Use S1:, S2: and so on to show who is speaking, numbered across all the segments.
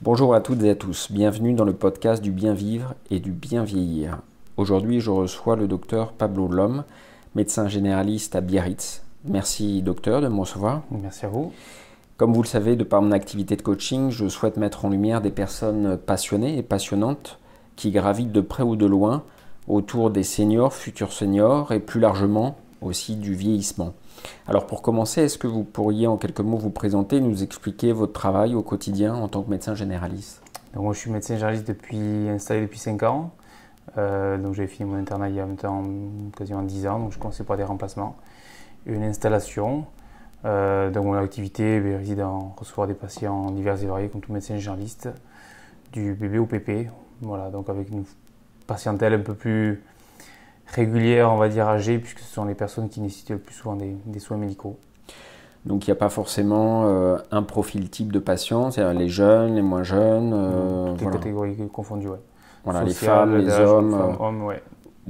S1: Bonjour à toutes et à tous, bienvenue dans le podcast du bien vivre et du bien vieillir. Aujourd'hui, je reçois le docteur Pablo Lhomme, médecin généraliste à Biarritz. Merci docteur de me recevoir.
S2: Merci à vous.
S1: Comme vous le savez, de par mon activité de coaching, je souhaite mettre en lumière des personnes passionnées et passionnantes qui gravitent de près ou de loin autour des seniors, futurs seniors et plus largement aussi du vieillissement. Alors pour commencer, est-ce que vous pourriez en quelques mots vous présenter, nous expliquer votre travail au quotidien en tant que médecin généraliste?
S2: Donc moi je suis médecin généraliste installé depuis 5 ans. Donc j'ai fini mon internat il y a maintenant quasiment 10 ans, donc je commençais par des remplacements. Une installation. Donc mon activité réside en recevoir des patients divers et variés comme tout médecin généraliste, du bébé au pépé. Voilà, donc avec une patientèle un peu plus régulière, on va dire âgée, puisque ce sont les personnes qui nécessitent le plus souvent des soins médicaux.
S1: Donc il n'y a pas forcément un profil type de patient, c'est-à-dire les jeunes, les moins jeunes.
S2: Toutes les catégories confondues, ouais.
S1: Voilà, les
S2: Social,
S1: femmes, les
S2: d'âge,
S1: hommes.
S2: femmes, hommes, ouais.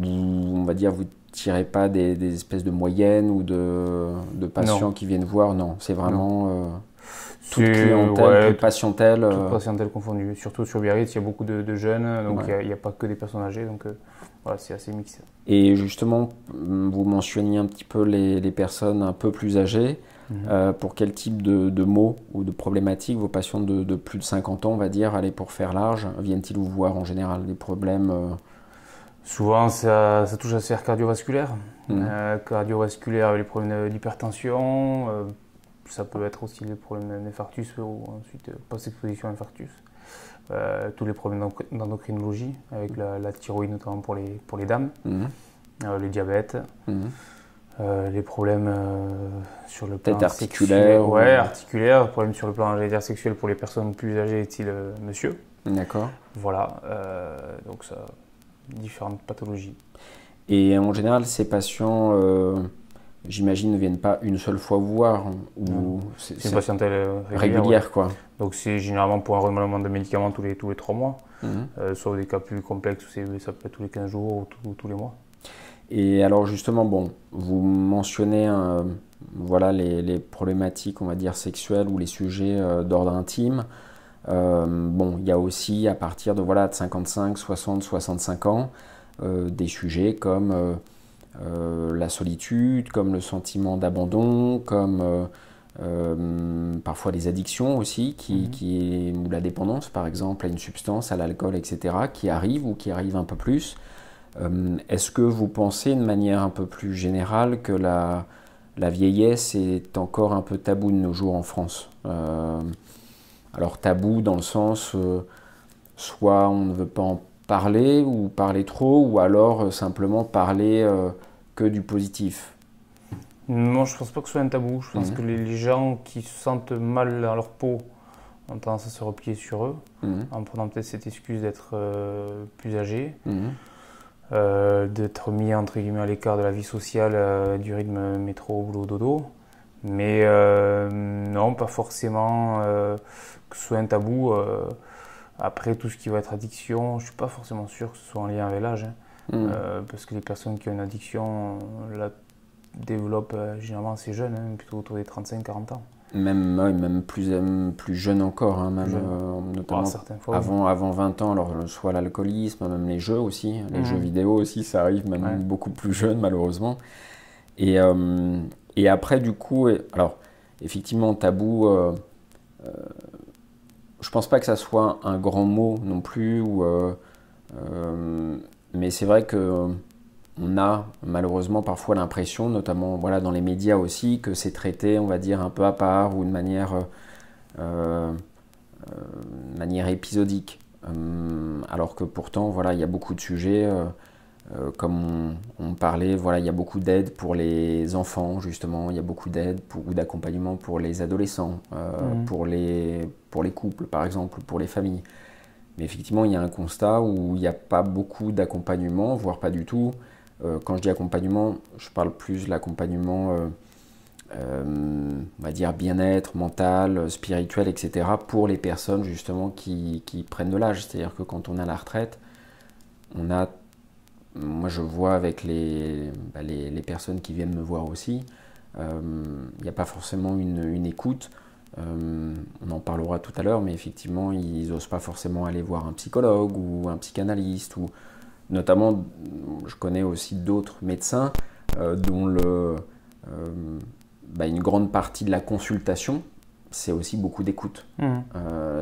S1: On va dire, vous tirez pas des espèces de moyennes ou de patients
S2: Non.
S1: qui viennent voir, non, c'est vraiment toute
S2: C'est-
S1: clientèle,
S2: ouais,
S1: toute patientèle.
S2: toute patientèle confondue. Surtout sur Biarritz, il y a beaucoup de jeunes, donc
S1: Ouais.
S2: il n'y a pas que des personnes âgées, donc voilà, c'est assez mixte.
S1: Et justement, vous mentionniez un petit peu les personnes un peu plus âgées. Pour quel type de mots ou de problématiques vos patients de plus de 50 ans, on va dire, allez pour faire large, viennent-ils vous voir en général? Des problèmes
S2: Souvent, ça touche à la sphère cardiovasculaire.
S1: Mhm.
S2: Cardiovasculaire avec les problèmes d'hypertension. Ça peut être aussi les problèmes d'infarctus ou ensuite post-exposition à l'infarctus. Tous les problèmes d'endocrinologie avec la thyroïde notamment pour les dames.
S1: Mhm.
S2: Les diabètes.
S1: Mhm.
S2: Les problèmes sur le plan
S1: Peut-être articulaire
S2: sexuel, ouais, articulaire, problèmes sur le plan j'allais dire, sexuel pour les personnes plus âgées, style monsieur.
S1: D'accord.
S2: Voilà, donc ça, différentes pathologies.
S1: Et en général, ces patients, j'imagine, ne viennent pas une seule fois vous voir, ou
S2: C'est une patientèle
S1: régulière,
S2: ouais.
S1: quoi.
S2: Donc c'est généralement pour un renouvellement de médicaments tous les 3 mois,
S1: Mhm.
S2: sauf des cas plus complexes où ça peut être tous les 15 jours ou tous les mois.
S1: Et alors justement, bon, vous mentionnez voilà, les problématiques, on va dire, sexuelles ou les sujets d'ordre intime. Bon, il y a aussi, à partir de, voilà, de 55, 60, 65 ans, des sujets comme la solitude, comme le sentiment d'abandon, comme parfois les addictions aussi, ou la dépendance, par exemple, à une substance, à l'alcool, etc., qui arrivent ou qui arrivent un peu plus. Est-ce que vous pensez de manière un peu plus générale que la vieillesse est encore un peu tabou de nos jours en France? Alors tabou dans le sens, soit on ne veut pas en parler ou parler trop, ou alors simplement parler que du positif.
S2: Non, je pense pas que ce soit un tabou. Je pense
S1: Mhm.
S2: que les gens qui se sentent mal dans leur peau ont tendance à se replier sur eux,
S1: Mhm.
S2: en prenant peut-être cette excuse d'être plus âgé,
S1: Mhm.
S2: d'être mis entre guillemets à l'écart de la vie sociale, du rythme métro, boulot, dodo. Mais non, pas forcément que ce soit un tabou. Après, tout ce qui va être addiction, je suis pas forcément sûr que ce soit en lien avec l'âge, hein.
S1: Mhm.
S2: Parce que les personnes qui ont une addiction la développent généralement assez jeunes, hein, plutôt autour des 35-40 ans.
S1: Même, ouais, même plus jeune encore, hein, même,
S2: Jeune.
S1: notamment
S2: Certaines fois, oui.
S1: avant 20 ans, alors soit l'alcoolisme, même les jeux aussi, les jeux vidéo aussi, ça arrive même
S2: Ouais.
S1: beaucoup plus jeune malheureusement. Et, et après du coup, alors effectivement tabou, je pense pas que ça soit un grand mot non plus, mais c'est vrai que on a malheureusement parfois l'impression, notamment voilà, dans les médias aussi, que c'est traité, on va dire, un peu à part ou euh, de manière épisodique. Alors que pourtant, voilà, il y a beaucoup de sujets, comme on parlait, voilà, il y a beaucoup d'aide pour les enfants, justement, il y a beaucoup d'aide ou d'accompagnement pour les adolescents, pour les couples, par exemple, pour les familles. Mais effectivement, il y a un constat où il n'y a pas beaucoup d'accompagnement, voire pas du tout. Quand je dis accompagnement, je parle plus de l'accompagnement, on va dire bien-être mental, spirituel, etc. pour les personnes justement qui prennent de l'âge. C'est-à-dire que quand on a la retraite, moi je vois avec les personnes qui viennent me voir aussi, il n'y a pas forcément une écoute. On en parlera tout à l'heure, mais effectivement, ils n'osent pas forcément aller voir un psychologue ou un psychanalyste. Ou, notamment, je connais aussi d'autres médecins dont une grande partie de la consultation, c'est aussi beaucoup d'écoute.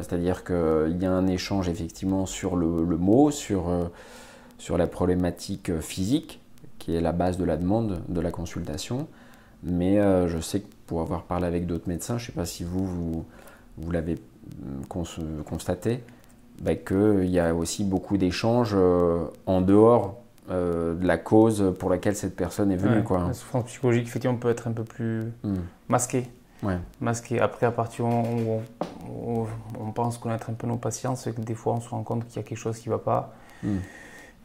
S1: C'est-à-dire qu'il y a un échange effectivement sur le mot, sur la problématique physique, qui est la base de la demande de la consultation. Mais je sais que pour avoir parlé avec d'autres médecins, je ne sais pas si vous l'avez constaté, qu'il y a aussi beaucoup d'échanges en dehors de la cause pour laquelle cette personne est venue.
S2: La souffrance psychologique, effectivement, peut être un peu plus masquée. Masquée. Après, à partir du moment où on pense connaître un peu nos patients, c'est que des fois, on se rend compte qu'il y a quelque chose qui ne va pas.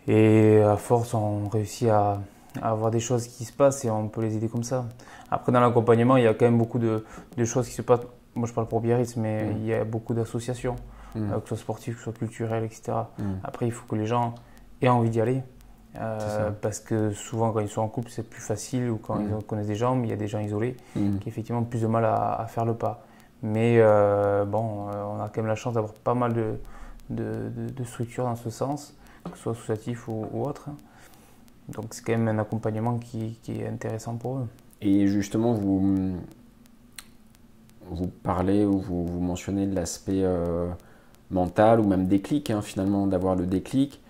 S2: Et à force, on réussit à avoir des choses qui se passent et on peut les aider comme ça. Après, dans l'accompagnement, il y a quand même beaucoup de choses qui se passent. Moi, je parle pour Biarritz, mais il y a beaucoup d'associations, que ce soit sportives, que ce soit culturelles, etc. Après, il faut que les gens aient envie d'y aller. Parce que souvent, quand ils sont en couple, c'est plus facile, ou quand ils connaissent des gens, mais il y a des gens isolés qui ont effectivement plus de mal à faire le pas. Mais on a quand même la chance d'avoir pas mal de structures dans ce sens, que ce soit associatif ou autre. Donc c'est quand même un accompagnement qui est intéressant pour eux.
S1: Et justement, vous parlez ou vous mentionnez de l'aspect mental ou même déclic, finalement, d'avoir le déclic.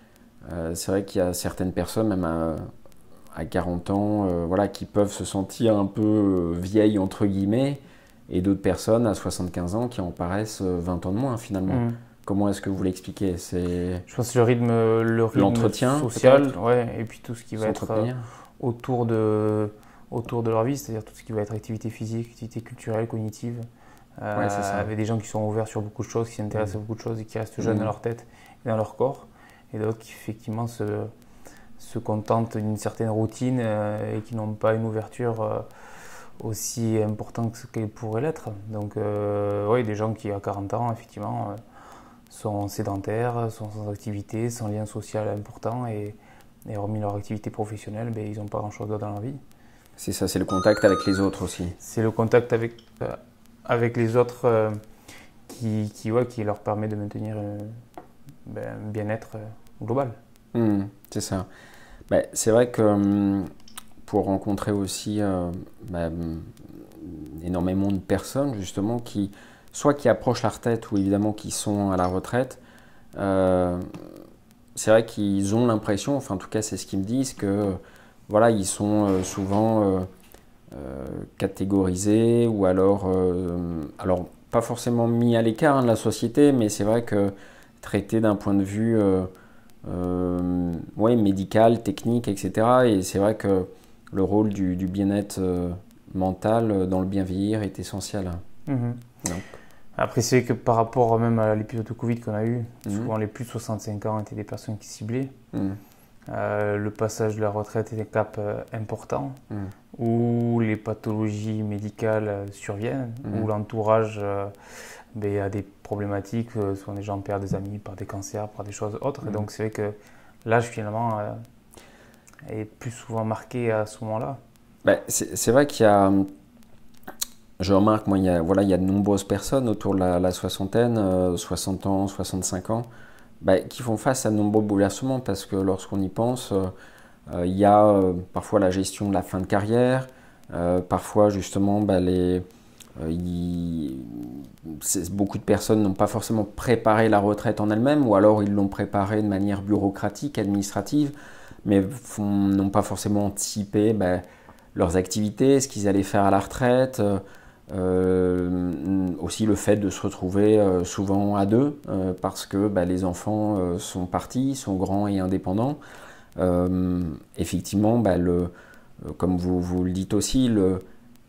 S1: C'est vrai qu'il y a certaines personnes, même à 40 ans, qui peuvent se sentir un peu vieilles, entre guillemets, et d'autres personnes à 75 ans qui en paraissent 20 ans de moins, finalement. Comment est-ce que vous l'expliquez?
S2: Je pense que le rythme
S1: l'entretien
S2: social, et puis tout ce qui va être autour de leur vie, c'est-à-dire tout ce qui va être activité physique, activité culturelle, cognitive. Avec des gens qui sont ouverts sur beaucoup de choses, qui s'intéressent à beaucoup de choses et qui restent jeunes dans leur tête et dans leur corps. Et d'autres qui effectivement se contentent d'une certaine routine et qui n'ont pas une ouverture aussi importante qu'elle pourrait l'être. Donc des gens qui à 40 ans, effectivement, sont sédentaires, sont sans activité, sans lien social important et hormis leur activité professionnelle, ils n'ont pas grand-chose d'autre dans leur vie.
S1: C'est ça, c'est le contact avec les autres aussi.
S2: C'est le contact avec les autres qui leur permet de maintenir un bien-être global.
S1: C'est ça. C'est vrai que pour rencontrer aussi énormément de personnes justement qui approchent la retraite ou évidemment qui sont à la retraite, c'est vrai qu'ils ont l'impression, enfin en tout cas c'est ce qu'ils me disent, que ils sont souvent catégorisés ou alors pas forcément mis à l'écart de la société, mais c'est vrai que traités d'un point de vue médical, technique, etc. Et c'est vrai que le rôle du bien-être mental dans le bien vieillir est essentiel. Donc.
S2: Après, c'est vrai que par rapport même à l'épisode de Covid qu'on a eu, souvent les plus de 65 ans étaient des personnes qui ciblaient. Le passage de la retraite est un cap important, où les pathologies médicales surviennent, où l'entourage a des problématiques, soit des gens perdent des amis par des cancers, par des choses autres. Et donc c'est vrai que l'âge finalement est plus souvent marqué à ce moment-là.
S1: C'est vrai qu'il y a, je remarque, il y a de nombreuses personnes autour de la soixantaine, 60 ans, 65 ans, qui font face à de nombreux bouleversements parce que lorsqu'on y pense, il y a parfois la gestion de la fin de carrière, parfois justement beaucoup de personnes n'ont pas forcément préparé la retraite en elles-mêmes ou alors ils l'ont préparée de manière bureaucratique, administrative, mais n'ont pas forcément anticipé leurs activités, ce qu'ils allaient faire à la retraite. Aussi le fait de se retrouver souvent à deux parce que les enfants sont partis, sont grands et indépendants. Effectivement, comme vous le dites aussi,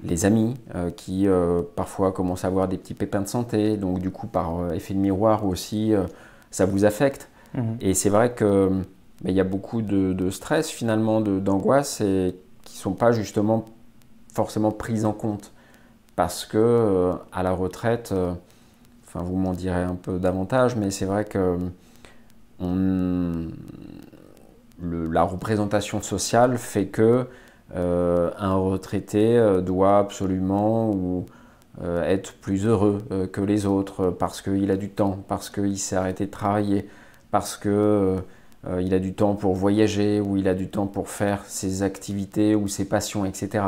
S1: les amis qui parfois commencent à avoir des petits pépins de santé, donc du coup par effet de miroir aussi, ça vous affecte. Et c'est vrai que il y a beaucoup de stress finalement, d'angoisse et qui ne sont pas justement forcément prises en compte. Parce que à la retraite, vous m'en direz un peu davantage, mais c'est vrai que la représentation sociale fait que un retraité doit absolument être plus heureux que les autres, parce qu'il a du temps, parce qu'il s'est arrêté de travailler, parce que il a du temps pour voyager, ou il a du temps pour faire ses activités ou ses passions, etc.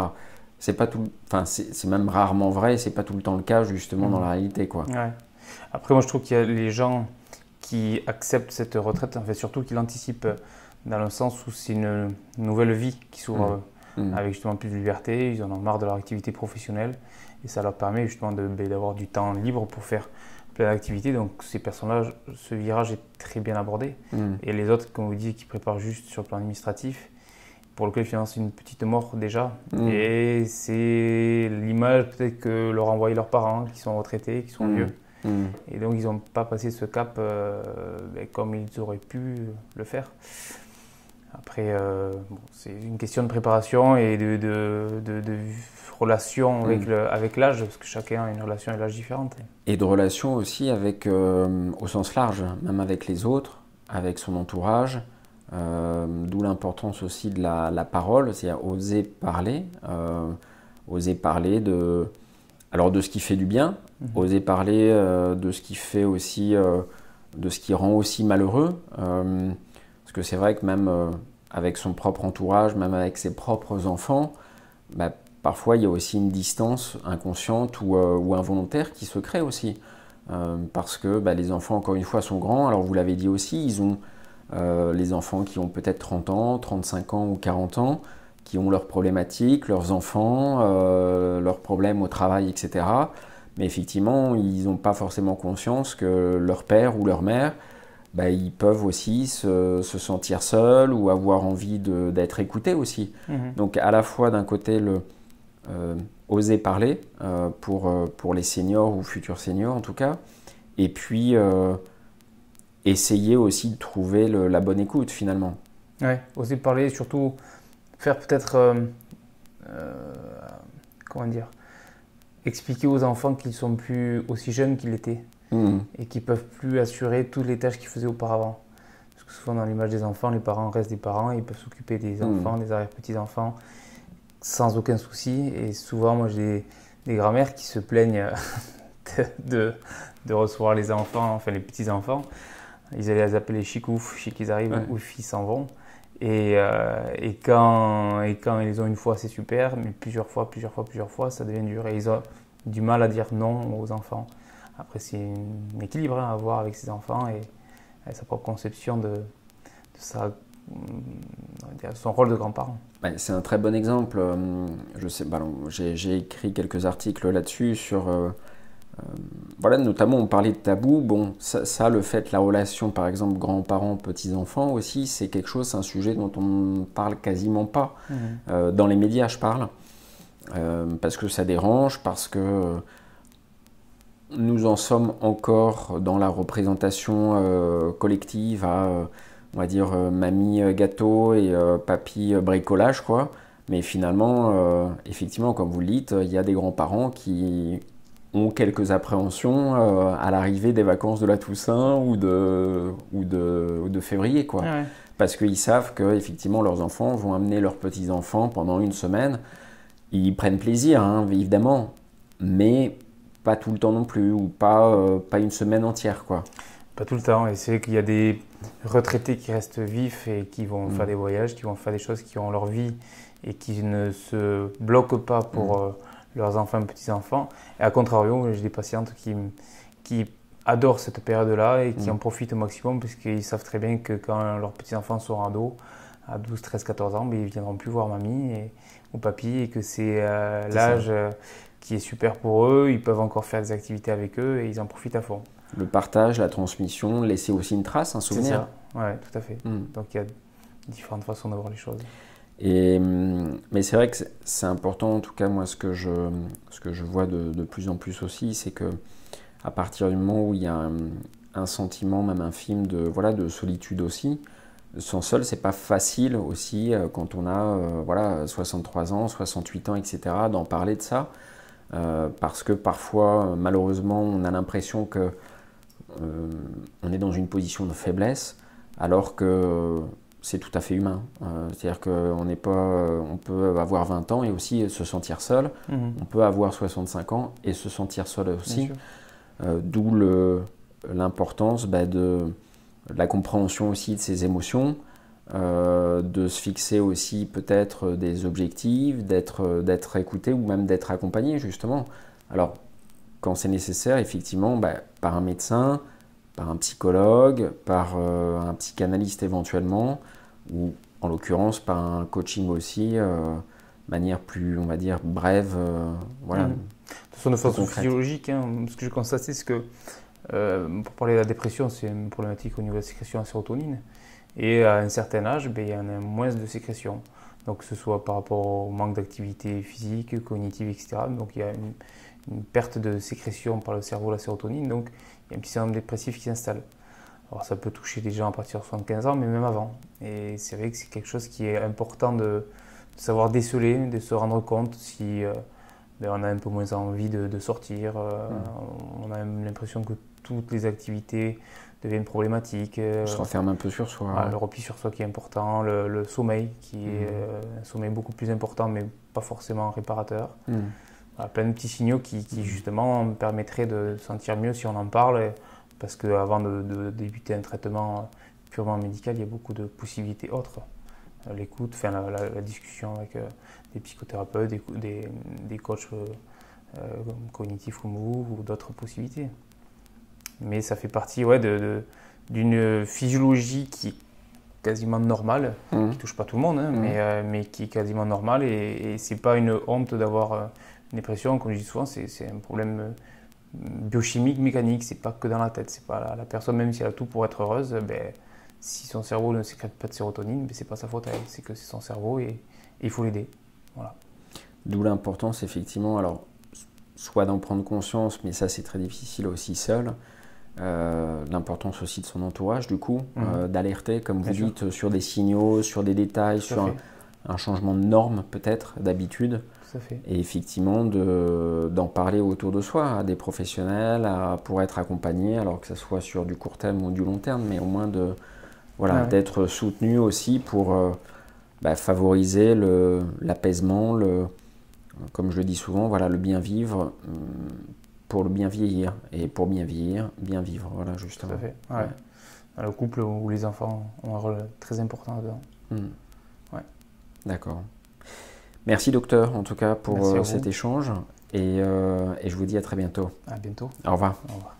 S1: C'est pas tout, enfin c'est même rarement vrai, c'est pas tout le temps le cas justement dans la réalité, quoi.
S2: Ouais. Après, moi, je trouve qu'il y a les gens qui acceptent cette retraite, en fait, surtout qui l'anticipent dans le sens où c'est une nouvelle vie qui s'ouvre à eux, avec justement plus de liberté, ils en ont marre de leur activité professionnelle et ça leur permet justement d'avoir du temps libre pour faire plein d'activités. Donc ces personnes-là, ce virage est très bien abordé. Et les autres, comme vous dites, qui préparent juste sur le plan administratif, pour lequel finalement c'est une petite mort déjà. Et c'est l'image peut-être que leur envoyaient leurs parents qui sont retraités, qui sont vieux. Et donc ils n'ont pas passé ce cap comme ils auraient pu le faire. Après, bon, c'est une question de préparation et de relation avec l'âge, parce que chacun a une relation à l'âge différente.
S1: Et de relation aussi avec, au sens large, même avec les autres, avec son entourage, d'où l'importance aussi de la parole, c'est-à-dire oser parler de ce qui fait du bien, oser parler de ce qui fait aussi, de ce qui rend aussi malheureux, parce que c'est vrai que même avec son propre entourage, même avec ses propres enfants, bah, parfois il y a aussi une distance inconsciente ou involontaire qui se crée aussi, parce que bah, les enfants, encore une fois, sont grands. Alors vous l'avez dit aussi, ils ont les enfants qui ont peut-être 30 ans, 35 ans ou 40 ans, qui ont leurs problématiques, leurs enfants, leurs problèmes au travail, etc. Mais effectivement, ils n'ont pas forcément conscience que leur père ou leur mère, bah, ils peuvent aussi se sentir seuls ou avoir envie d'être écoutés aussi. Donc à la fois d'un côté, oser parler pour les seniors ou futurs seniors en tout cas, et puis essayer aussi de trouver la bonne écoute finalement.
S2: Ouais, oser parler, surtout faire peut-être, comment dire, expliquer aux enfants qu'ils sont plus aussi jeunes qu'ils l'étaient et qu'ils peuvent plus assurer toutes les tâches qu'ils faisaient auparavant. Parce que souvent dans l'image des enfants, les parents restent des parents, ils peuvent s'occuper des enfants, des arrière-petits-enfants sans aucun souci. Et souvent, moi j'ai des grand-mères qui se plaignent de recevoir les enfants, enfin les petits-enfants. Ils allaient les appeler chicouf, chic ils arrivent, ouf ils s'en vont. Et quand ils les ont une fois, c'est super, mais plusieurs fois, ça devient dur. Et ils ont du mal à dire non aux enfants. Après, c'est un équilibre à avoir avec ses enfants et sa propre conception de son rôle de grand-parent.
S1: C'est un très bon exemple. Je sais, j'ai écrit quelques articles là-dessus sur... voilà, notamment on parlait de tabou. Bon, ça, le fait, la relation par exemple grands-parents, petits-enfants aussi, c'est quelque chose, c'est un sujet dont on ne parle quasiment pas. Dans les médias, je parle. Parce que ça dérange, parce que nous en sommes encore dans la représentation collective à, on va dire, mamie gâteau et papy bricolage, quoi. Mais finalement, effectivement, comme vous le dites, il y a des grands-parents qui ont quelques appréhensions à l'arrivée des vacances de la Toussaint ou de février, quoi.
S2: Ouais.
S1: Parce qu'ils savent que effectivement leurs enfants vont amener leurs petits-enfants pendant une semaine. Ils prennent plaisir, hein, évidemment, mais pas tout le temps non plus, ou pas une semaine entière, quoi.
S2: Pas tout le temps, et c'est vrai qu'il y a des retraités qui restent vifs et qui vont faire des voyages, qui vont faire des choses qui ont leur vie et qui ne se bloquent pas pour leurs enfants et petits-enfants. Et à contrario, j'ai des patientes qui adorent cette période-là et qui en profitent au maximum parce qu'ils savent très bien que quand leurs petits-enfants sont ados, à 12, 13, 14 ans, ils ne viendront plus voir mamie ou papy et que c'est l'âge qui est super pour eux. Ils peuvent encore faire des activités avec eux et ils en profitent à fond.
S1: Le partage, la transmission, laisser aussi une trace, un souvenir.
S2: C'est ça, ouais, tout à fait. Donc il y a différentes façons d'avoir les choses.
S1: Mais c'est vrai que c'est important, en tout cas moi ce que je vois de plus en plus aussi, c'est que à partir du moment où il y a un sentiment, même infime de solitude aussi, sans seul, c'est pas facile aussi quand on a 63 ans, 68 ans, etc., d'en parler de ça, parce que parfois, malheureusement, on a l'impression que on est dans une position de faiblesse, alors que c'est tout à fait humain. C'est-à-dire qu'on n'est pas, on peut avoir 20 ans et aussi se sentir seul. On peut avoir 65 ans et se sentir seul aussi. D'où l'importance de la compréhension aussi de ses émotions, de se fixer aussi peut-être des objectifs, d'être écouté ou même d'être accompagné justement. Alors, quand c'est nécessaire, effectivement, par un médecin, par un psychologue, par un psychanalyste éventuellement, ou en l'occurrence par un coaching aussi, de manière plus, on va dire, brève. Voilà.
S2: De façon physiologique, ce que j'ai constaté, c'est que pour parler de la dépression, c'est une problématique au niveau de la sécrétion de sérotonine. Et à un certain âge, il y en a moins de sécrétion. Donc, que ce soit par rapport au manque d'activité physique, cognitive, etc. Donc, il y a une perte de sécrétion par le cerveau, la sérotonine. Donc, il y a un petit syndrome dépressif qui s'installe. Alors, ça peut toucher les gens à partir de 75 ans, mais même avant. Et c'est vrai que c'est quelque chose qui est important de savoir déceler, de se rendre compte si on a un peu moins envie de sortir. On a même l'impression que toutes les activités deviennent problématiques.
S1: On se renferme un peu sur soi.
S2: Le repli sur soi qui est important, le sommeil qui est un sommeil beaucoup plus important, mais pas forcément réparateur. Plein de petits signaux qui justement permettraient de se sentir mieux si on en parle, parce qu'avant de débuter un traitement purement médical, il y a beaucoup de possibilités autres. L'écoute, la discussion avec des psychothérapeutes, des coachs cognitifs comme vous ou d'autres possibilités. Mais ça fait partie d'une physiologie qui est quasiment normale, qui ne touche pas tout le monde, mais qui est quasiment normale. Et ce n'est pas une honte d'avoir une dépression, comme je dis souvent, c'est un problème biochimique, mécanique, c'est pas que dans la tête. C'est pas la personne, même si elle a tout pour être heureuse, si son cerveau ne sécrète pas de sérotonine, c'est pas sa faute à elle, c'est que c'est son cerveau et il faut l'aider. Voilà.
S1: D'où l'importance, effectivement, alors, soit d'en prendre conscience, mais ça c'est très difficile aussi seul, l'importance aussi de son entourage, du coup, d'alerter, comme vous dites, sur des signaux, sur des détails, sur un changement de norme peut-être, d'habitude. Et effectivement, d'en parler autour de soi, à des professionnels, pour être accompagné, alors que ce soit sur du court terme ou du long terme, mais au moins d'être soutenu aussi pour favoriser l'apaisement, comme je le dis souvent, le bien vivre pour le bien vieillir. Et pour bien vieillir, bien vivre, voilà, justement.
S2: Tout à fait. Le couple ou les enfants ont un rôle très important dedans.
S1: D'accord. Merci docteur, en tout cas, pour cet échange. Et je vous dis à très bientôt.
S2: À bientôt.
S1: Au revoir.
S2: Au revoir.